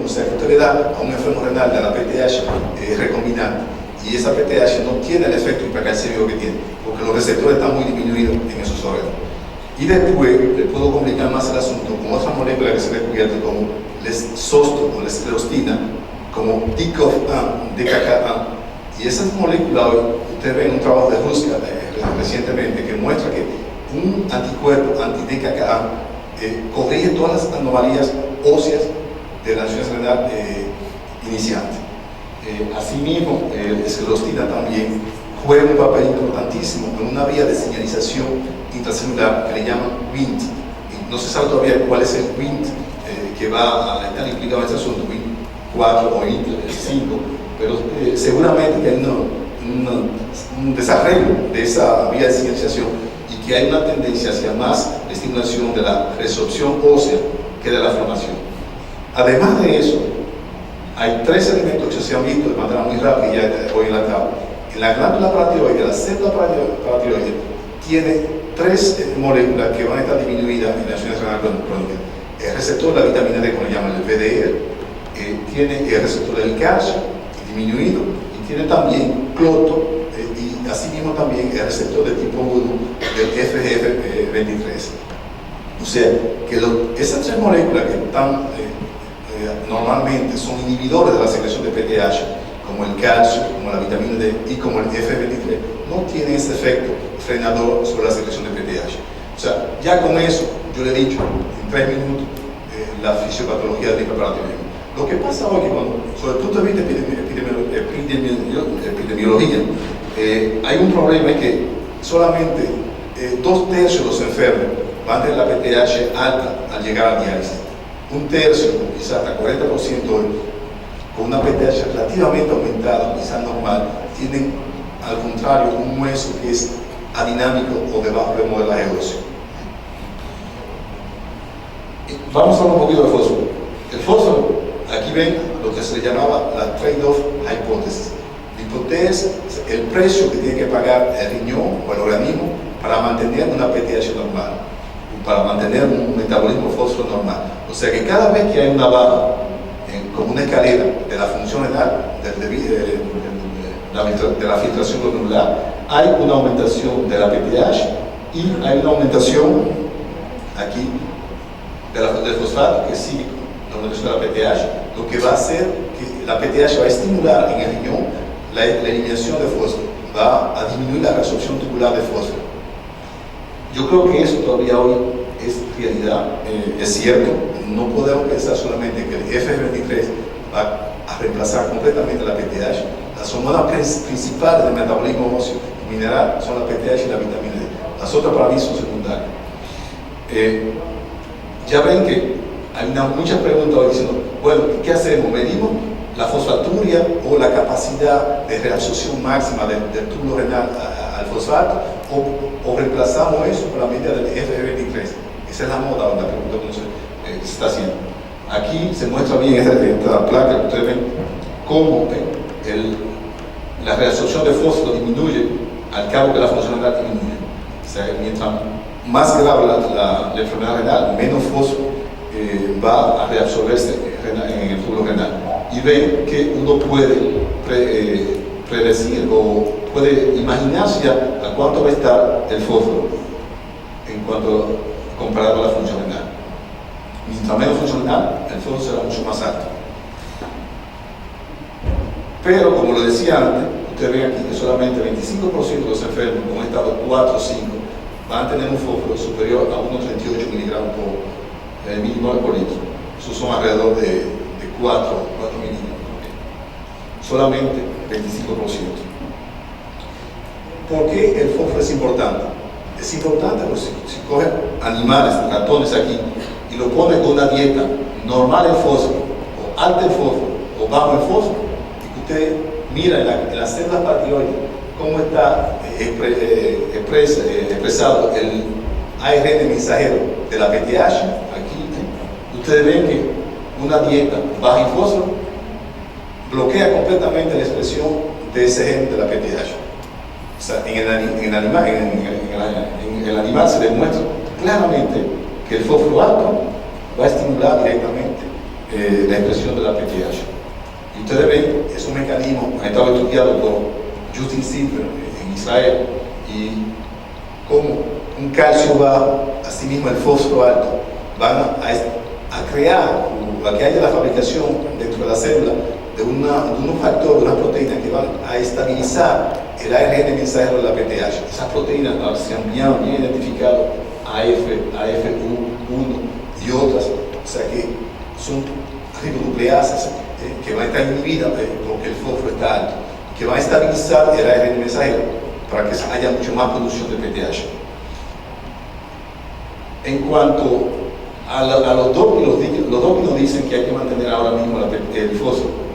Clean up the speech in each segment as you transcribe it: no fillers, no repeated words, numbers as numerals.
O sea, que usted le da a un enfermo renal de la PTH recombinante y esa PTH no tiene el efecto hipercalcémico que tiene, porque los receptores están muy disminuidos en esos órganos. Y después le puedo complicar más el asunto con otras moléculas que se han descubierto como sosto o esclerostina, como DKK1. Y esas moléculas, usted ve en un trabajo de Ruska recientemente que muestra que un anticuerpo anti-DKK corrige todas las anomalías óseas de la insuficiencia renal iniciante. Asimismo, la esclerostina también juega un papel importantísimo en una vía de señalización intracelular que le llaman Wnt. Y no se sabe todavía cuál es el Wnt que va a estar implicado en este asunto, Wnt 4 o Wnt 5, pero seguramente que hay un desarrollo de esa vía de señalización y que hay una tendencia hacia más estimulación de la resorción ósea que de la formación. Además de eso, hay tres elementos que se han visto de manera muy rápida ya hoy en la tabla. En la glándula paratiroide, la célula paratiroide tiene tres moléculas que van a estar disminuidas en la insuficiencia renal crónica. El receptor de la vitamina D, como le llaman el VDR, tiene el receptor del calcio disminuido y tiene también cloto y asimismo también el receptor de tipo 1 del FGF23. O sea, que esas tres moléculas que están normalmente son inhibidores de la secreción de PTH, como el calcio, como la vitamina D y como el FGF23, no tienen ese efecto frenador sobre la secreción de PTH. O sea, ya con eso, yo le he dicho en 3 minutos la fisiopatología del hiperparatiroidismo. Lo que pasa hoy, que sobre el punto de vista de epidemiología, hay un problema, es que solamente 2/3 de los enfermos van a tener la PTH alta al llegar a diálisis. 1/3, quizás hasta 40% hoy, con una PTH relativamente aumentada, quizás normal, tienen al contrario un hueso que es adinámico o de bajo remodelaje óseo. Vamos a hablar un poquito de fósforo. El fósforo, aquí ven lo que se le llamaba la trade-off hipótesis. La hipótesis es el precio que tiene que pagar el riñón o el organismo para mantener una PTH normal, para mantener un metabolismo fósforo normal. O sea que cada vez que hay una baja, como una escalera de la función renal, de la filtración glomerular, hay una aumentación de la PTH y hay una aumentación aquí del fosfato, que es cívico, la aumentación de la PTH, lo que va a hacer que la PTH va a estimular en el riñón la eliminación de fósforo, va a disminuir la reabsorción tubular de fósforo. Yo creo que eso todavía hoy es realidad, es cierto. No podemos pensar solamente que el FGF23 va a reemplazar completamente la PTH. Las hormonas principales del metabolismo óseo y mineral son la PTH y la vitamina D. Las otras para mí son secundarias. Ya ven que hay muchas preguntas hoy diciendo, bueno, ¿qué hacemos? ¿Medimos la fosfaturia o la capacidad de reabsorción máxima del túbulo renal al fosfato? ¿O reemplazamos eso por la medida del FGF23? Esa es la moda, la pregunta que se está haciendo. Aquí se muestra bien esta placa que ustedes ven cómo la reabsorción de fósforo disminuye al cabo que la función renal disminuye. O sea, mientras más grave la enfermedad renal, menos fósforo va a reabsorberse en el túbulo renal. Y ven que uno puede predecir o puede imaginarse ya a cuánto va a estar el fósforo en cuanto comparado a la función renal. Mientras menos función renal, el fósforo será mucho más alto. Pero, como lo decía antes, ustedes ven aquí que solamente 25% de los enfermos con estado 4 o 5 van a tener un fósforo superior a 1,38 miligramos por millimol por litro. Esos son alrededor de 4 miligramos. Solamente 25%. ¿Por qué el fósforo es importante? Es importante porque si cogen animales, ratones aquí, y lo ponen con una dieta normal en fósforo, o alta en fósforo, o bajo en fósforo, y que usted mira en las células paratiroides cómo está expresado el ARN mensajero de la PTH, aquí, ustedes ven que una dieta baja en fósforo bloquea completamente la expresión de ese gen de la PTH. O sea, en el animal se demuestra claramente que el fósforo alto va a estimular directamente la expresión de la PTH. Y ustedes ven, es un mecanismo que ha estado estudiado por Justin Silver en Israel, y como un calcio bajo, así mismo el fósforo alto, van a crear, o a que haya la fabricación dentro de la célula de unos factores, unas proteínas que van a estabilizar el ARN mensajero de la PTH. Esas proteínas se han bien identificado, AFU1 y otras, o sea que son ribonucleasas que van a estar inhibidas porque el fósforo está alto, que van a estabilizar el ARN mensajero para que haya mucho más producción de PTH. En cuanto a los doping, los doping nos dicen que hay que mantener ahora mismo el fósforo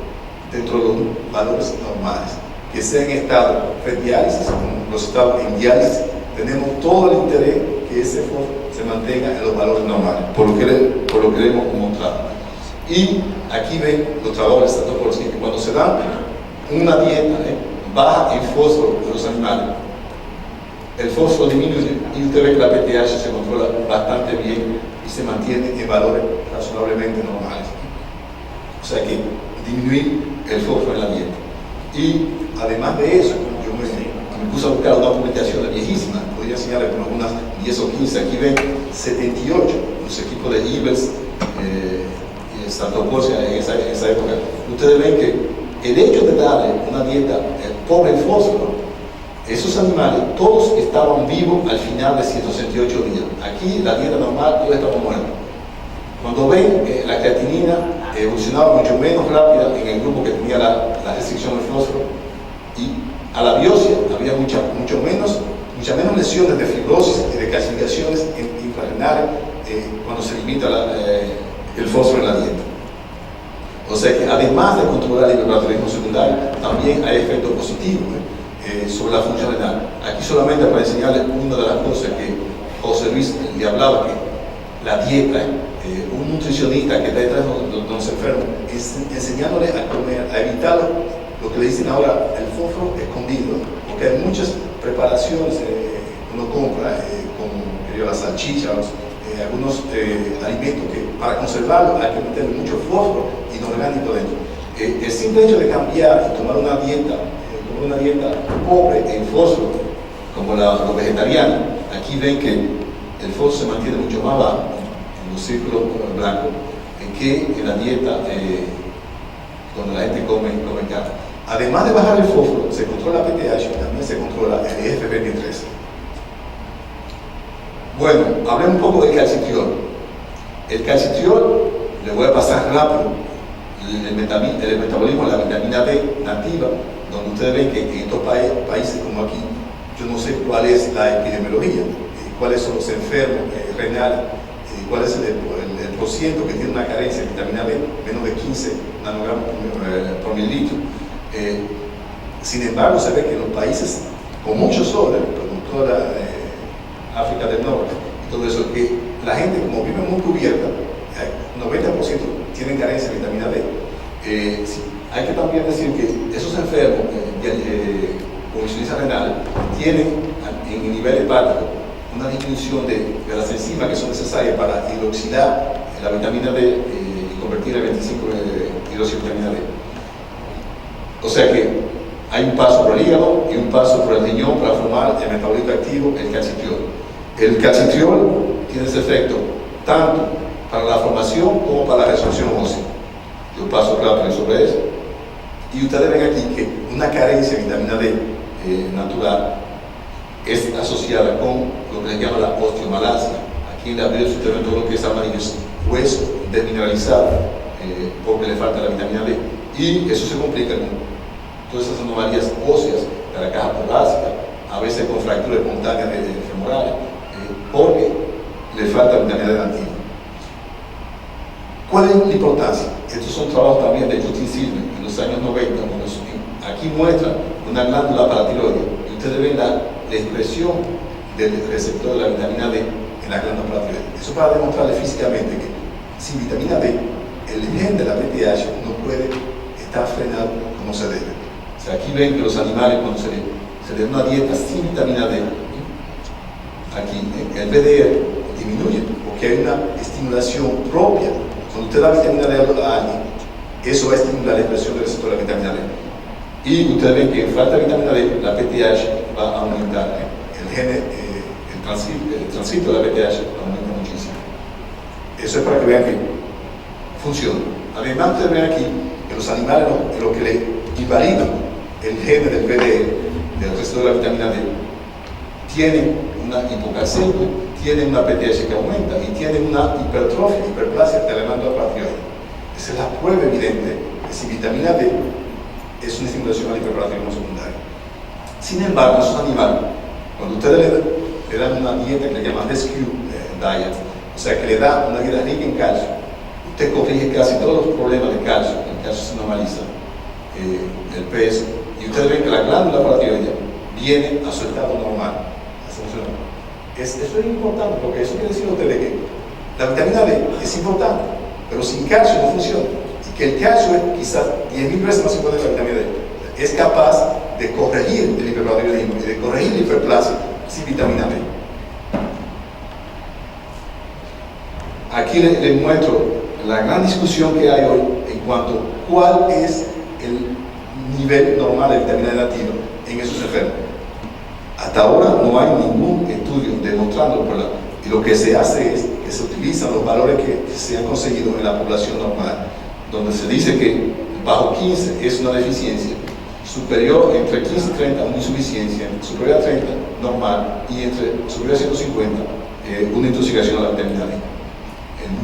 dentro de los valores normales, que sea en estado pre-diálisis, los estados en diálisis, tenemos todo el interés que ese fósforo se mantenga en los valores normales, por lo que le hemos mostrado. Y aquí ven los trabajadores de Statopolsky que cuando se da una dieta baja en fósforo de los animales, el fósforo disminuye y usted ve que la PTH se controla bastante bien y se mantiene en valores razonablemente normales. O sea que disminuir el fósforo en la dieta. Y además de eso, yo me puse a buscar una publicación viejísima, podría enseñarles con algunas 10 o 15, aquí ven 78, los equipos de Ivers y Statopolsky en esa época. Ustedes ven que el hecho de darle una dieta pobre en fósforo, esos animales todos estaban vivos al final de 168 días. Aquí la dieta normal, todos estaban muertos. Cuando ven la creatinina evolucionaba mucho menos rápida en el grupo que tenía la restricción del fósforo, y a la biopsia había muchas menos lesiones de fibrosis y de calcificaciones infrarrenales cuando se limita el fósforo en la dieta. O sea que además de controlar el hiperparatologismo secundario, también hay efectos positivos sobre la función renal. Aquí solamente para enseñarles una de las cosas que José Luis le hablaba, que la dieta, un nutricionista que está detrás de los enfermos, enseñándole a comer, a evitar lo que le dicen ahora el fósforo escondido, porque hay muchas preparaciones que uno compra, como las salchichas, algunos alimentos que para conservarlo hay que meterle mucho fósforo inorgánico dentro. El simple hecho de cambiar y tomar una dieta pobre en fósforo, como los vegetarianos, aquí ven que el fósforo se mantiene mucho más bajo en los círculos blancos que en la dieta donde la gente come carne. Además de bajar el fósforo, se controla la PTH, también se controla el IF-23. Bueno, hablemos un poco del calcitriol. El calcitriol, le voy a pasar rápido el metabolismo de la vitamina D nativa, donde ustedes ven que en estos países como aquí, yo no sé cuál es la epidemiología, cuáles son los enfermos renales, cuál es el porciento que tiene una carencia de vitamina D, menos de 15 nanogramos por mililitro. Sin embargo, se ve que en los países con mucho sol, como toda África del Norte, y todo eso, que la gente, como vive muy cubierta, 90% tienen carencia de vitamina D. Sí, hay que también decir que esos enfermos con insuficiencia renal tienen en nivel hepático una disminución de las enzimas que son necesarias para hidroxidar la vitamina D y convertirla en 25 hidroxivitamina D. O sea que hay un paso por el hígado y un paso por el riñón para formar el metabolito activo, el calcitriol. El calcitriol tiene ese efecto tanto para la formación como para la resorción ósea. Yo paso rápido sobre eso. Y ustedes ven aquí que una carencia de vitamina D natural es asociada con lo que se llama la osteomalacia. Aquí en la piel ustedes ven todo lo que es amarillo, es hueso desmineralizado porque le falta la vitamina D. Y eso se complica con todas esas anomalías óseas de la caja torácica, a veces con fracturas espontáneas femorales, porque le falta vitamina D nativa. ¿Cuál es la importancia? Estos son trabajos también de Justin Silver en los años 90. Aquí muestra una glándula paratiroide y ustedes ven la expresión del receptor de la vitamina D en la glándula paratiroide. Eso para demostrarle físicamente que sin vitamina D, el gen de la PTH no puede estar frenado como se debe. O sea, aquí ven que los animales, cuando se les da una dieta sin vitamina D, aquí el BDR disminuye porque hay una estimulación propia. O Cuando usted da vitamina D a alguien, eso va a estimular la expresión del receptor de la vitamina D. Y ustedes ven que en falta de vitamina D, la PTH va a aumentar. El transcrito de la PTH aumenta muchísimo. Eso es para que vean que funciona. Además, ustedes ven aquí que los animales, en lo que le invalida el gen del PDE, del resto de la vitamina D, tienen una hipocalcemia, tienen una PTH que aumenta y tienen una hipertrofia, hiperplasia de la glándula paratinoide. Esa es la prueba evidente que si vitamina D es una estimulación al hiperparatinoidismo secundario. Sin embargo, esos animales, cuando ustedes le dan una dieta que le llaman rescue diet, o sea que le da una dieta rica en calcio, usted corrige casi todos los problemas de calcio, el calcio se normaliza, el peso, y ustedes ven que la glándula paratinoide viene a su estado normal. Eso es importante, porque eso quiere decir a ustedes que la vitamina D es importante, pero sin calcio no funciona. Y que el calcio es quizás 10.000 veces más importante que la vitamina D. Es capaz de corregir el hiperparatinoidismo y de corregir la hiperplasia sin vitamina D. Aquí les muestro la gran discusión que hay hoy en cuanto a cuál es el nivel normal de vitamina D nativa en esos enfermos. Hasta ahora no hay ningún estudio demostrándolo, y lo que se hace es que se utilizan los valores que se han conseguido en la población normal, donde se dice que bajo 15 es una deficiencia, superior entre 15 y 30 una insuficiencia, superior a 30 normal y entre superior a 150 una intoxicación a la vitamina D.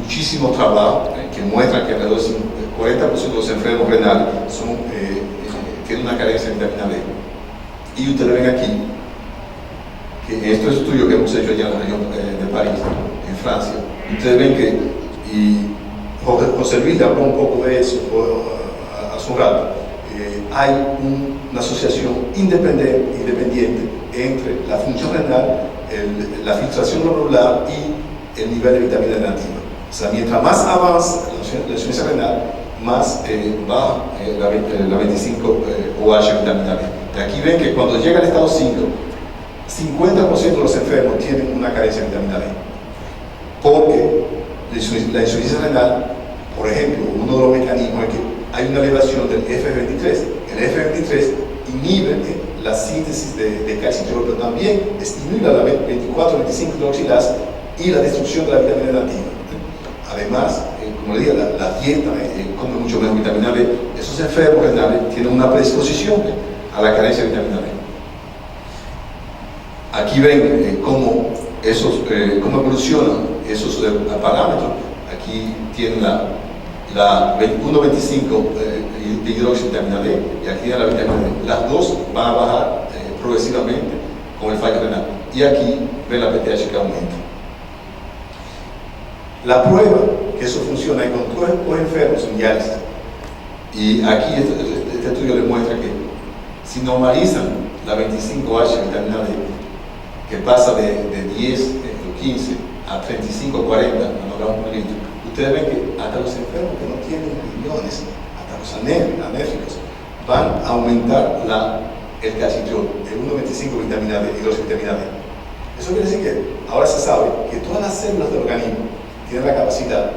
Muchísimos trabajos que muestran que alrededor del 40% de los enfermos renales tienen una carencia de vitamina D. Y ustedes ven aquí que esto es un estudio que hemos hecho allá en la región de París, en Francia. Ustedes ven que, y José Luis habló un poco de eso hace un rato, hay una asociación independiente entre la función renal, la filtración glomerular y el nivel de vitamina D nativa. O sea, mientras más avanza la insuficiencia renal, más baja la 25 OH vitamina D. Y aquí ven que cuando llega al estado 5, 50% de los enfermos tienen una carencia de vitamina D. Porque la insuficiencia renal, por ejemplo, uno de los mecanismos es que hay una elevación del F23. El F23 inhibe la síntesis de calcitriol, pero también estimula la 24-25 hidroxilasa y la destrucción de la vitamina D nativa. Además, como le digo, la dieta come mucho menos vitamina D. Esos enfermos renales tienen una predisposición a la carencia de vitamina D. Aquí ven cómo evolucionan esos parámetros. Aquí tienen la 1,25 de hidroxivitamina D y aquí tienen la vitamina D. Las dos van a bajar progresivamente con el fallo renal. Y aquí ven la PTH que aumenta. La prueba que eso funciona es con todos los enfermos en diálisis. Y aquí este estudio les muestra que si normalizan la 25H vitamina D, que pasa de 10 o 15 a 35 40 nanogramos por litro, ustedes ven que hasta los enfermos que no tienen riñones, hasta los anérgicos, van a aumentar el calcitriol, el 1,25 vitamina D, hidroxivitamina D. Eso quiere decir que ahora se sabe que todas las células del organismo tienen la capacidad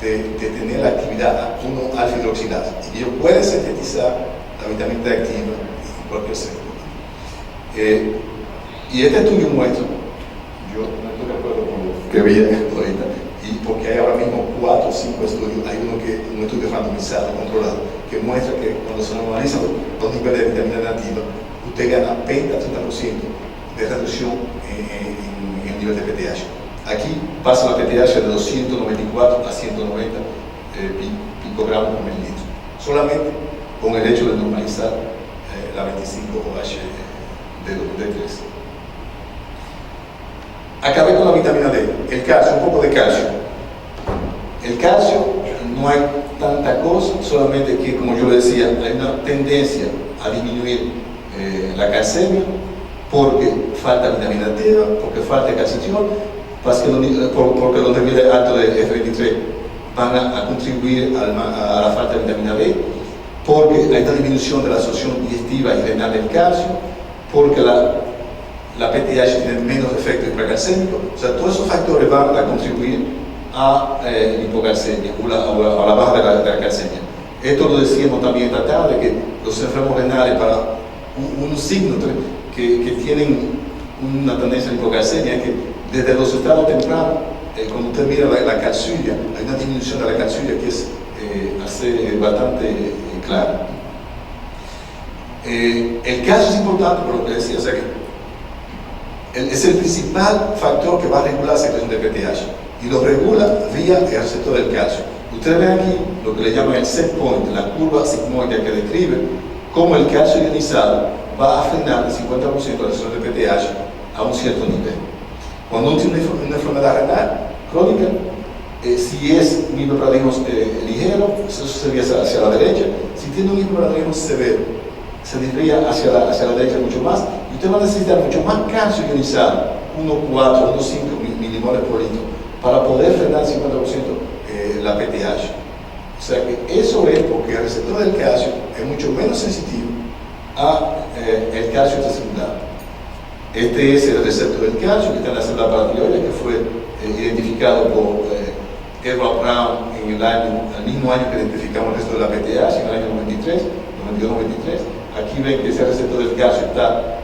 de tener la actividad 1-alfa hidroxilasa y ellos pueden sintetizar la vitamina D activa en cualquier célula. Y este estudio muestra, yo no estoy de acuerdo con lo que vi ahorita, y porque hay ahora mismo 4 o 5 estudios, hay un estudio randomizado, controlado, que muestra que cuando se normalizan los niveles de vitamina D nativa, usted gana 20-30% de reducción en el nivel de PTH. Aquí pasa la PTH de 294 a 190 picogramos por mililitro, solamente con el hecho de normalizar la 25OH de 3. Acabé con la vitamina D, el calcio, un poco de calcio. El calcio, no hay tanta cosa, solamente que, como yo le decía, hay una tendencia a disminuir la calcemia porque falta vitamina D, porque falta calcitriol, porque los niveles altos de F23 van a contribuir a la falta de vitamina D, porque hay una disminución de la absorción digestiva y renal del calcio, porque la PTH tiene menos efecto hipercalcémico. O sea, todos esos factores van a contribuir a hipocalcemia o a la baja de la calcemia. Esto lo decíamos también esta tarde, que los enfermos renales, para un signo que tienen una tendencia a la hipocalcemia, es que desde los estados tempranos, cuando usted mira la calciuria, hay una disminución de la calciuria que es bastante clara. El calcio es importante, por lo que decía, o sea que es el principal factor que va a regular la secreción de PTH y lo regula vía el receptor del calcio. Ustedes ven aquí lo que le llaman el set point, la curva sigmoidea que describe cómo el calcio ionizado va a frenar el 50% de la secreción de PTH a un cierto nivel. Cuando uno tiene una enfermedad renal crónica, si es un hiperparadismo ligero, eso se desvía hacia la derecha. Si tiene un hiperparadismo severo, se desvía hacia la derecha mucho más, y usted va a necesitar mucho más calcio ionizado, 1,4, 1,5 milimoles por litro, para poder frenar 50% la PTH. O sea que eso es porque el receptor del calcio es mucho menos sensitivo a el calcio extracelular. Este es el receptor del calcio que está en la célula paratiroides, que fue identificado por Edward Brown en el mismo año que identificamos el resto de la PTH, en el año 92-93. Aquí ven que ese receptor del calcio está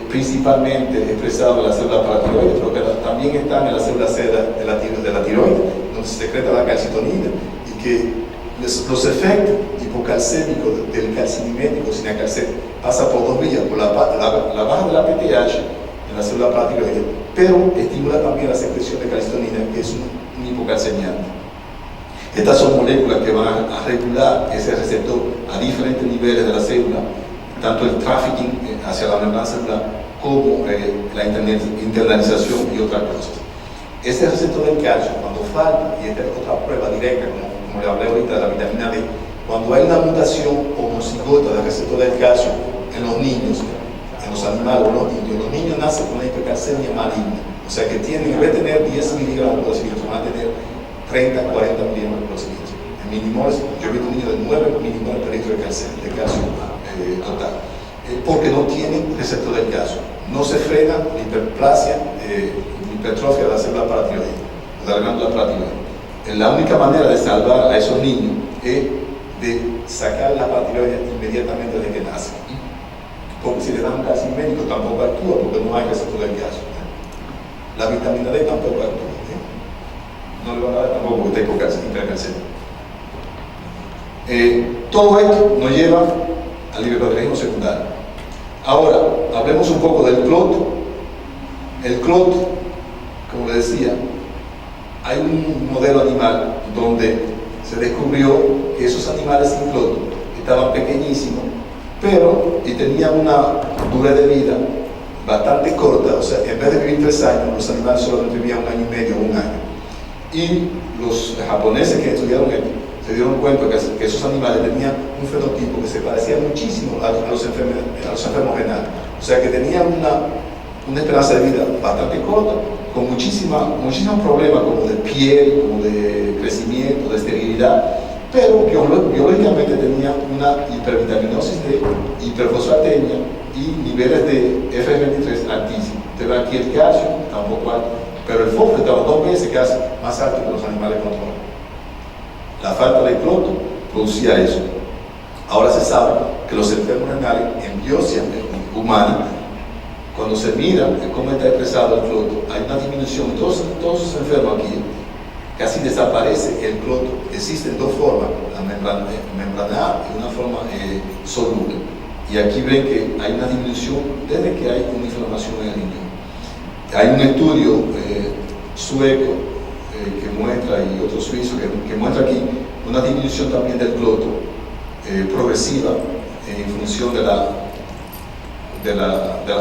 principalmente expresado en la célula paratiroides, pero que también están en la célula C de la tiroides, donde se secreta la calcitonina, y que los efectos hipocalcémicos del calcimimético sinacalcémico pasa por dos vías, por la baja de la PTH en la célula paratiroides, pero estimula también la secreción de calcitonina, que es un hipocalcemiante. Estas son moléculas que van a regular ese receptor a diferentes niveles de la célula, tanto el trafficking hacia la membrana celular como la internalización y otras cosas. Ese receptor del calcio, cuando falta, y esta es otra prueba directa, como le hablé ahorita de la vitamina D, cuando hay una mutación homocigota del receptor del calcio en los niños, en los animales, los niños nacen con una hipercalcemia maligna, o sea que tienen, en vez de tener 10 miligramos por decilitro, van a tener 30, 40 milimoles por decilitro. En milimoles, yo he visto un niño de 9 milimoles por litro de calcio total, porque no tienen receptor del calcio. No se frena la hiperplasia, hipertrofia de la célula paratiroide, de la glándula paratiroide. La única manera de salvar a esos niños es de sacar la paratiroide inmediatamente desde que nacen. Porque si le dan calcio médico tampoco actúa, porque no hay receptor del calcio. La vitamina D tampoco actúa. No le van a dar tampoco porque está hipercalcemia. Todo esto nos lleva al hiperparadismo secundario. Ahora, hablemos un poco del clot. El clot, como le decía, hay un modelo animal donde se descubrió que esos animales sin clot estaban pequeñísimos, pero tenían una dureza de vida bastante corta, o sea, en vez de vivir 3 años, los animales solamente vivían 1 año y medio o 1 año. Y los japoneses que estudiaron esto se dieron cuenta que esos animales tenían un fenotipo que se parecía muchísimo a los enfermos renales. O sea que tenían una esperanza de vida bastante corta, con muchísimos problemas como de piel, como de crecimiento, de esterilidad, pero biológicamente tenían una hipervitaminosis de hiperfosfatemia y niveles de F23 altísimos. Usted ve aquí el calcio, tampoco alto, pero el fósforo estaba 2 veces casi más alto que los animales controlados. La falta de clot producía eso. Ahora se sabe que los enfermos renales en biopsia humana, cuando se mira cómo está expresado el clot, hay una disminución. Todos esos enfermos aquí, casi desaparece el clot. Existen 2 formas, la membranal y una forma soluble. Y aquí ven que hay una disminución desde que hay una inflamación en el riñón. Hay un estudio sueco que muestra, y otro suizo que muestra aquí una disminución también del clot progresiva en función de la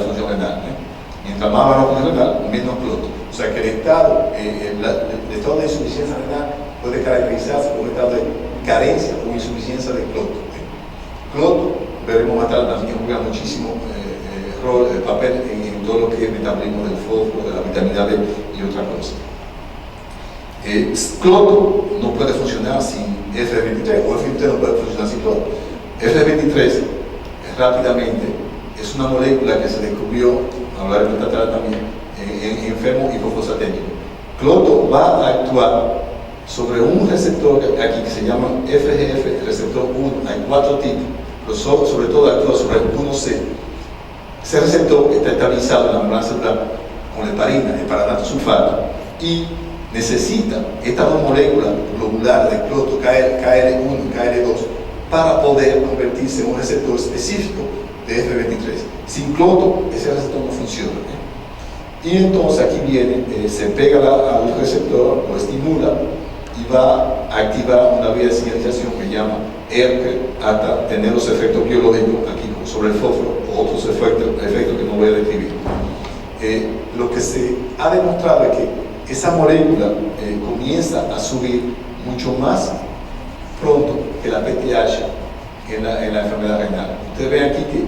función renal. Mientras más baja la función renal, menos clot. O sea que el estado de insuficiencia renal puede caracterizarse por un estado de carencia o insuficiencia de clot. Clot, veremos más tarde, también juega muchísimo papel en todo lo que es el metabolismo del fósforo, de la vitamina D y otras cosas. Clot no puede funcionar sin F23, o F23 no puede funcionar sin clot. F23 rápidamente es una molécula que se descubrió, hablar de esta también, en enfermos hipofosfatémicos. Cloto va a actuar sobre un receptor aquí que se llama FGF, receptor 1. Hay 4 tipos, pero sobre todo actúa sobre el 1C. Ese receptor está estabilizado en la membrana celular con heparina, heparanato sulfato, y necesita estas dos moléculas globulares de cloto, KL1 y KL2, para poder convertirse en un receptor específico de F23. Sin cloto, ese receptor no funciona. Y entonces aquí viene, se pega al receptor, lo estimula y va a activar una vía de señalización que llama ERK hasta tener los efectos biológicos aquí sobre el fósforo o otros efectos que no voy a describir. Lo que se ha demostrado es que esa molécula comienza a subir mucho más pronto que la PTH en la enfermedad renal. Ustedes ven aquí que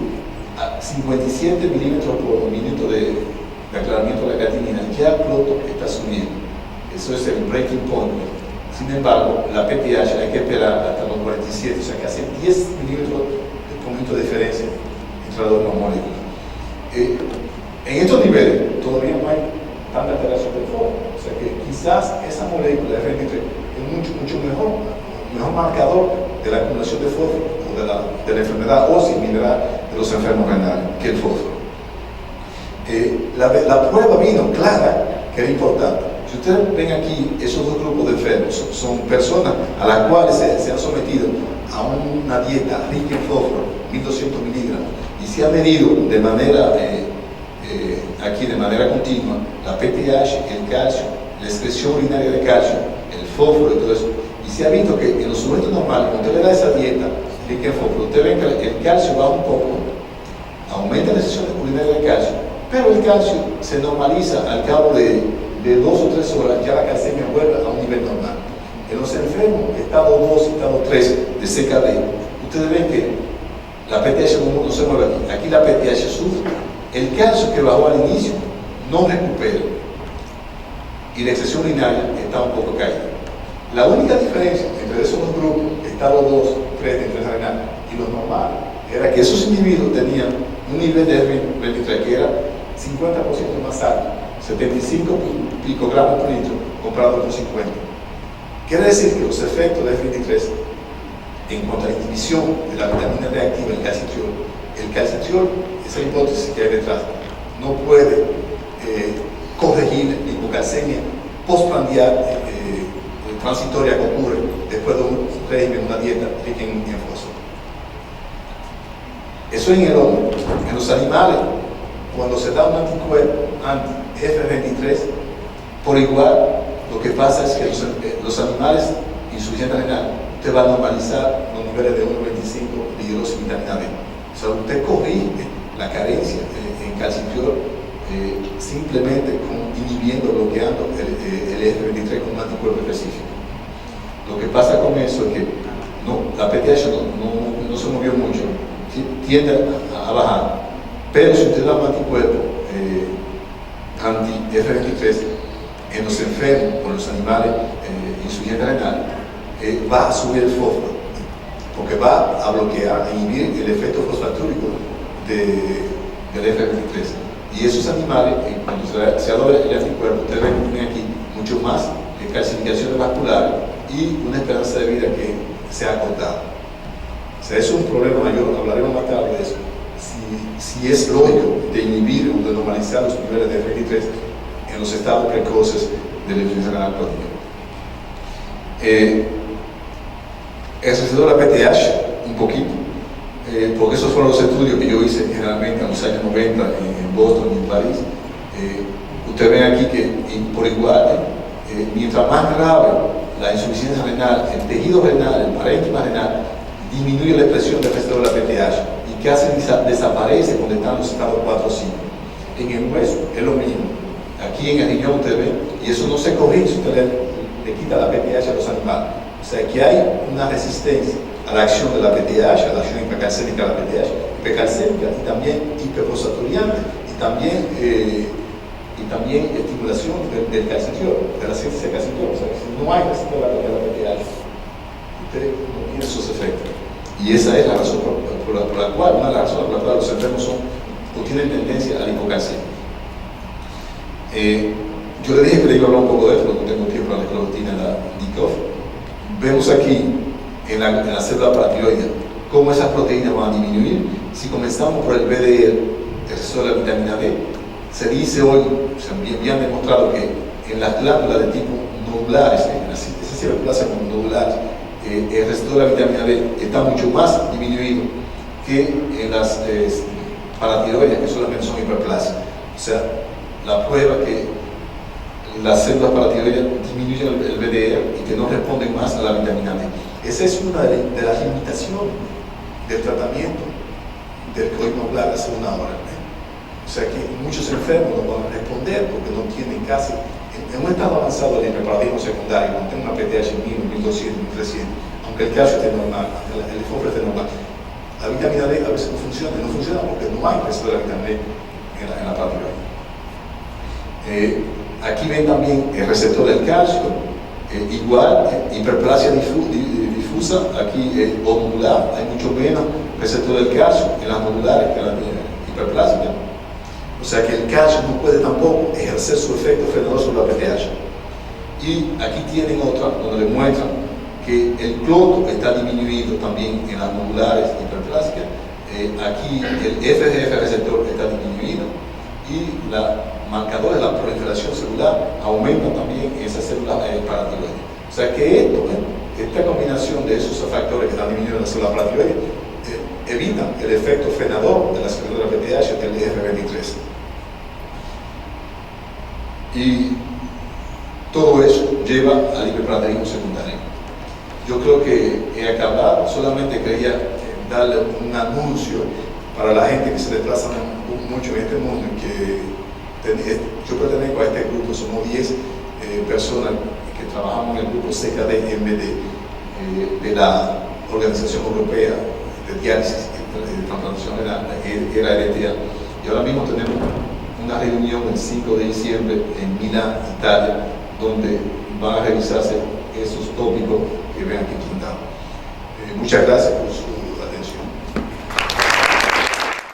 a 57 milímetros por minuto de aclaramiento de la creatinina, ya el cloto está subiendo. Eso es el breaking point. Sin embargo, la PTH hay que esperar hasta los 47, o sea que hace 10 milímetros por minuto de diferencia entre las dos moléculas. En estos niveles todavía no hay tanta alteración del fósforo, o sea que quizás esa molécula F23 es mucho mejor marcador de la acumulación de fósforo o de la enfermedad ósea mineral de los enfermos renales que el fósforo. La prueba vino clara que era importante. Si ustedes ven aquí, esos dos grupos de enfermos son personas a las cuales se han sometido a una dieta rica en fósforo, 1200 miligramos, y se ha medido de manera continua la PTH, el calcio, la excreción urinaria de calcio, el fósforo y todo eso. Y se ha visto que en los sujetos normales, cuando usted le da esa dieta rica en fósforo, usted ve que el calcio baja un poco, aumenta la excreción urinaria de calcio, pero el calcio se normaliza al cabo de 2 o 3 horas, ya la calcemia vuelve a un nivel normal. En los enfermos, estado 2 y estado 3 de CKD, ustedes ven que la PTH no se mueve aquí. Aquí la PTH sube. El calcio que bajó al inicio no recupera. Y la excreción urinaria está un poco caída. La única diferencia entre esos dos grupos, estado 2, 3 de estrés renal y los normales, era que esos individuos tenían un nivel de F23 que era 50% más alto, 75 picogramos por litro comparado con 50. Quiere decir que los efectos de F23 en cuanto a la inhibición de la vitamina reactiva, el calcitriol, esa hipótesis que hay detrás, no puede corregir la hipocalcemia postprandial transitoria que ocurre después de un régimen, una dieta rica en fósforo. Eso en el hombre. En los animales, cuando se da un anticuerpo anti-F23, por igual, lo que pasa es que los animales insuficientes renal, usted va a normalizar los niveles de 1,25 de hidroxi vitamina D. O sea, usted corrige la carencia en calcitriol simplemente inhibiendo, bloqueando el F23 con un anticuerpo específico. Lo que pasa con eso es que la PTH no se movió mucho, ¿sí? Tiende a bajar, pero si usted da un anticuerpo anti-F23 en los enfermos o en los animales insuficientes renal, va a subir el fósforo, porque va a bloquear, a inhibir el efecto fosfatúrico del F23. Y esos animales, cuando se adora el anticuerpo, ustedes ven aquí mucho más calcificaciones vasculares y una esperanza de vida que se ha acortado. O sea, eso es un problema mayor, hablaremos más tarde de eso. Si es lógico de inhibir o de normalizar los niveles de F23 en los estados precoces de la insuficiencia renal crónica. El receptor de la PTH, un poquito, porque esos fueron los estudios que yo hice generalmente en los años 90 en Boston y en París. Ustedes ven aquí que por igual, mientras más grave la insuficiencia renal, el tejido renal, el parénquima renal, disminuye la expresión del receptor de la PTH y que hace desaparece cuando están en los estados 4 o 5. En el hueso es lo mismo. Aquí en el riñón ustedes ven, y eso no se corrige si usted le quita la PTH a los animales. O sea que hay una resistencia a la acción de la PTH, a la acción hipercalcémica de la PTH, hipercalcémica y también hiperfosfaturiante y también estimulación del calcitriol, de la síntesis de calcitriol. O sea, si no hay receptor de la PTH, usted no tiene esos efectos. Y esa es la razón por la cual, una de las razones por las cuales los enfermos tienen tendencia a la hipocalcemia. Yo le dije que le iba a hablar un poco de esto, no tengo tiempo para la esclerotina en la DICOF. Vemos aquí en la célula paratiroidea cómo esas proteínas van a disminuir. Si comenzamos por el BDR, el resto de la vitamina D, se dice hoy, se han demostrado que en las glándulas de tipo nodulares, en las ciberplasias nodulares, el resto de la vitamina D está mucho más disminuido que en las paratiroideas, que solamente son hiperplasias. O sea, la prueba que las células paratiroideas disminuyen el BDR y que no responden más a la vitamina D. Esa es una de las limitaciones del tratamiento del cloisma ocular hace una hora. O sea que muchos enfermos no pueden responder porque no tienen casi, en un estado avanzado del hiperparadigma secundario, cuando tengo una PTH 1000, 1200, 1300, aunque el calcio esté normal, el fósforo esté normal, la vitamina D a veces no funciona porque no hay resto de la vitamina D en la paratiroide. Aquí ven también el receptor del calcio, igual, hiperplasia difusa, aquí o nodular, hay mucho menos receptor del calcio en las nodulares que en la hiperplasia. O sea que el calcio no puede tampoco ejercer su efecto frenador sobre la PTH. Y aquí tienen otra donde le muestran que el cloto está disminuido también en las nodulares hiperplásicas. Aquí el FGF receptor está disminuido y la marcador de la proliferación celular aumenta también en esas células paratiroides. O sea que esta combinación de esos factores que están disminuyendo en la célula paratiroide evitan el efecto frenador de la célula PTH del IF23. Y todo eso lleva al hiperparateinismo secundario. Yo creo que he acabado, solamente quería darle un anuncio para la gente que se desplaza mucho en este mundo, que yo pertenezco a este grupo, somos 10 personas que trabajamos en el grupo CKD-MD de la Organización Europea de Diálisis y Transplantación era hereditaria. Y ahora mismo tenemos una reunión el 5 de diciembre en Milán, Italia, donde van a revisarse esos tópicos que ven aquí presentados. Muchas gracias por su atención.